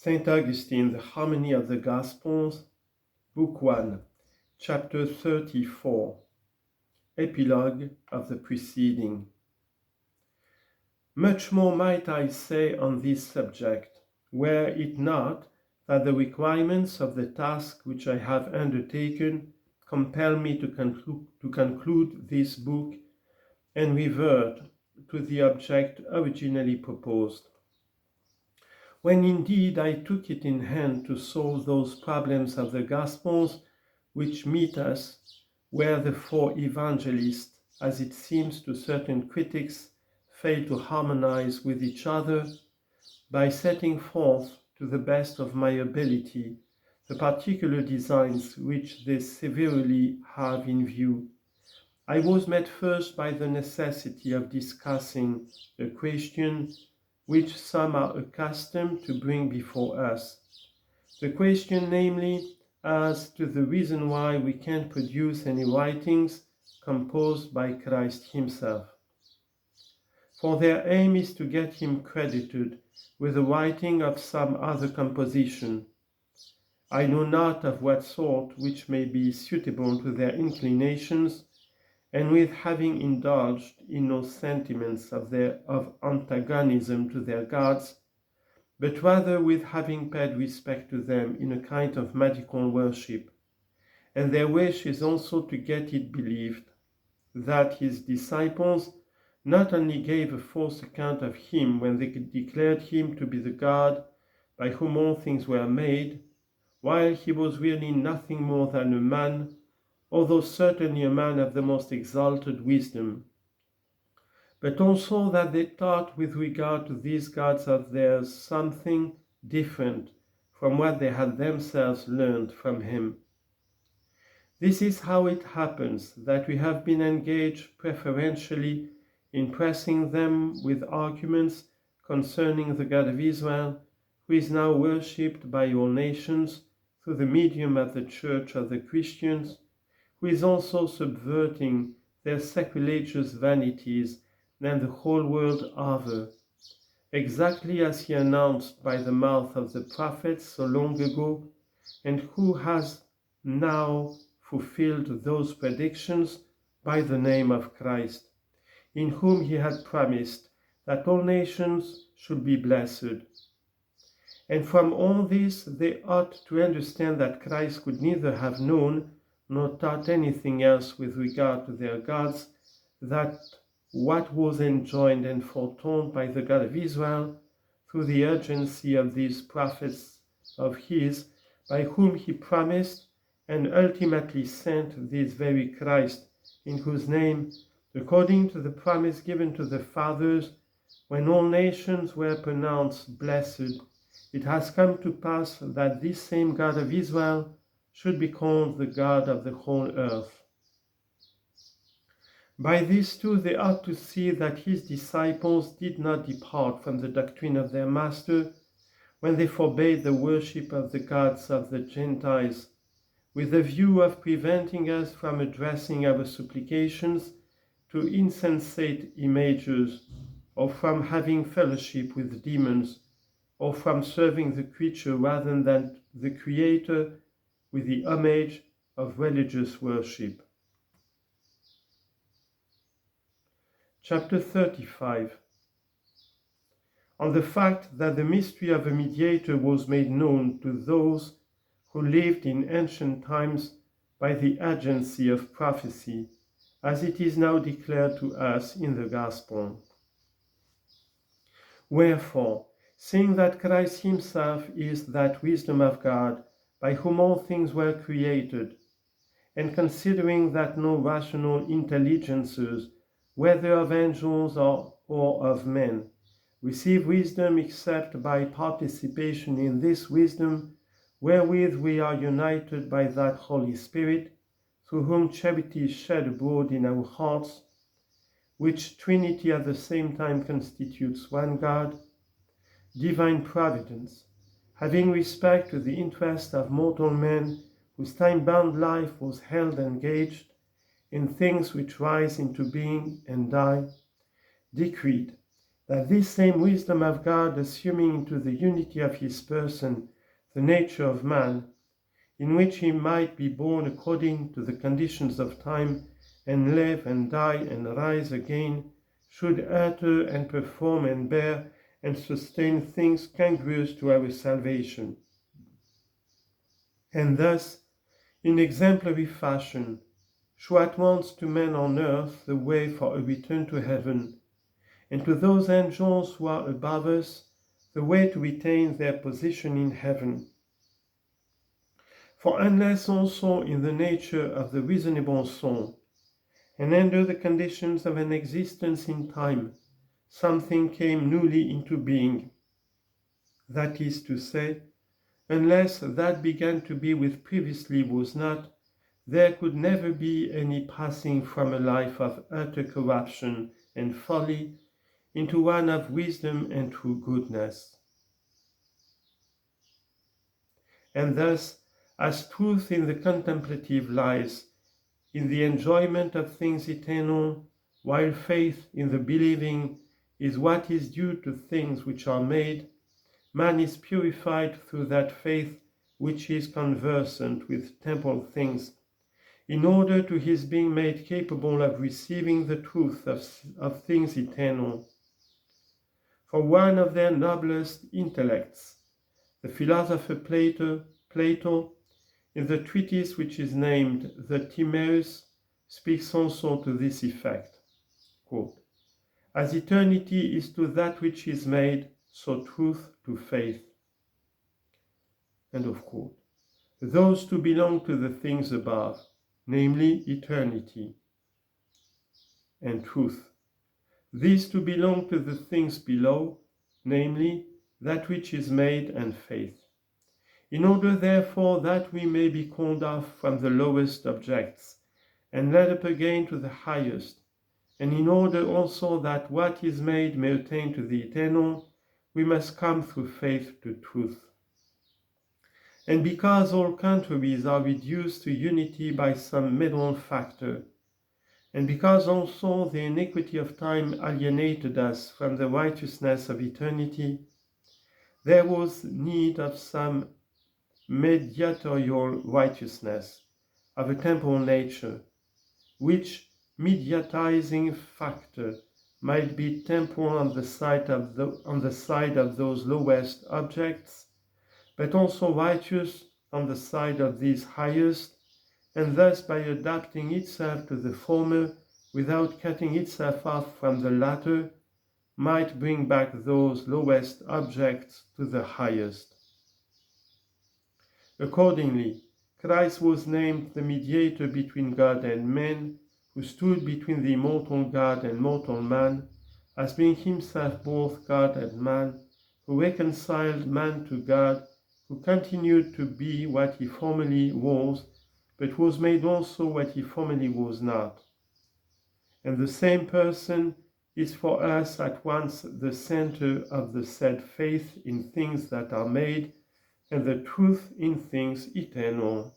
Saint Augustine, The Harmony of the Gospels, Book 1, Chapter 34, Epilogue of the preceding. Much more might I say on this subject, were it not that the requirements of the task which I have undertaken compel me to conclude this book and revert to the object originally proposed. When indeed I took it in hand to solve those problems of the Gospels which meet us, where the four evangelists, as it seems to certain critics, fail to harmonize with each other, by setting forth to the best of my ability the particular designs which they severely have in view, I was met first by the necessity of discussing a question which some are accustomed to bring before us. The question, namely, as to the reason why we can't produce any writings composed by Christ himself. For their aim is to get him credited with the writing of some other composition, I know not of what sort, which may be suitable to their inclinations, and with having indulged in no sentiments of antagonism to their gods, but rather with having paid respect to them in a kind of magical worship. And their wish is also to get it believed that his disciples not only gave a false account of him when they declared him to be the God by whom all things were made, while he was really nothing more than a man, although certainly a man of the most exalted wisdom, but also that they taught with regard to these gods of theirs something different from what they had themselves learned from him. This is how it happens that we have been engaged preferentially in pressing them with arguments concerning the God of Israel, who is now worshipped by all nations through the medium of the Church of the Christians, who is also subverting their sacrilegious vanities and the whole world over, exactly as he announced by the mouth of the prophets so long ago, and who has now fulfilled those predictions by the name of Christ, in whom he had promised that all nations should be blessed. And from all this they ought to understand that Christ could neither have known nor taught anything else with regard to their gods, that what was enjoined and foretold by the God of Israel through the urgency of these prophets of his, by whom he promised and ultimately sent this very Christ, in whose name, according to the promise given to the fathers, when all nations were pronounced blessed, it has come to pass that this same God of Israel should be called the God of the whole earth. By this too they ought to see that his disciples did not depart from the doctrine of their Master when they forbade the worship of the gods of the Gentiles, with the view of preventing us from addressing our supplications to insensate images, or from having fellowship with demons, or from serving the creature rather than the Creator with the homage of religious worship. Chapter 35. On the fact that the mystery of a mediator was made known to those who lived in ancient times by the agency of prophecy, as it is now declared to us in the Gospel. Wherefore, seeing that Christ himself is that wisdom of God, by whom all things were created, and considering that no rational intelligences, whether of angels or of men, receive wisdom except by participation in this wisdom, wherewith we are united by that Holy Spirit, through whom charity is shed abroad in our hearts, which Trinity at the same time constitutes one God, divine providence, having respect to the interest of mortal men whose time-bound life was held engaged in things which rise into being and die, decreed that this same wisdom of God, assuming into the unity of his person the nature of man, in which he might be born according to the conditions of time, and live and die and rise again, should utter and perform and bear and sustain things congruous to our salvation. And thus, in exemplary fashion, show at once to men on earth the way for a return to heaven, and to those angels who are above us the way to retain their position in heaven. For unless also in the nature of the reasonable soul, and under the conditions of an existence in time, something came newly into being, that is to say, unless that began to be which previously was not, there could never be any passing from a life of utter corruption and folly into one of wisdom and true goodness. And thus, as truth in the contemplative lies in the enjoyment of things eternal, while faith in the believing is what is due to things which are made, man is purified through that faith which is conversant with temporal things, in order to his being made capable of receiving the truth of things eternal. For one of their noblest intellects, the philosopher Plato, in the treatise which is named the Timaeus, speaks also to this effect. Quote, as eternity is to that which is made, so truth to faith. End of quote. Those two belong to the things above, namely eternity and truth. These two belong to the things below, namely that which is made and faith. In order, therefore, that we may be called off from the lowest objects, and led up again to the highest, and in order also that what is made may attain to the eternal, we must come through faith to truth. And because all contraries are reduced to unity by some middle factor, and because also the iniquity of time alienated us from the righteousness of eternity, there was need of some mediatorial righteousness of a temporal nature, which mediatizing factor might be temporal on the side of those lowest objects, but also righteous on the side of these highest, and thus by adapting itself to the former without cutting itself off from the latter, might bring back those lowest objects to the highest. Accordingly, Christ was named the mediator between God and men, who stood between the immortal God and mortal man, as being himself both God and man, who reconciled man to God, who continued to be what he formerly was, but was made also what he formerly was not. And the same person is for us at once the center of the said faith in things that are made, and the truth in things eternal.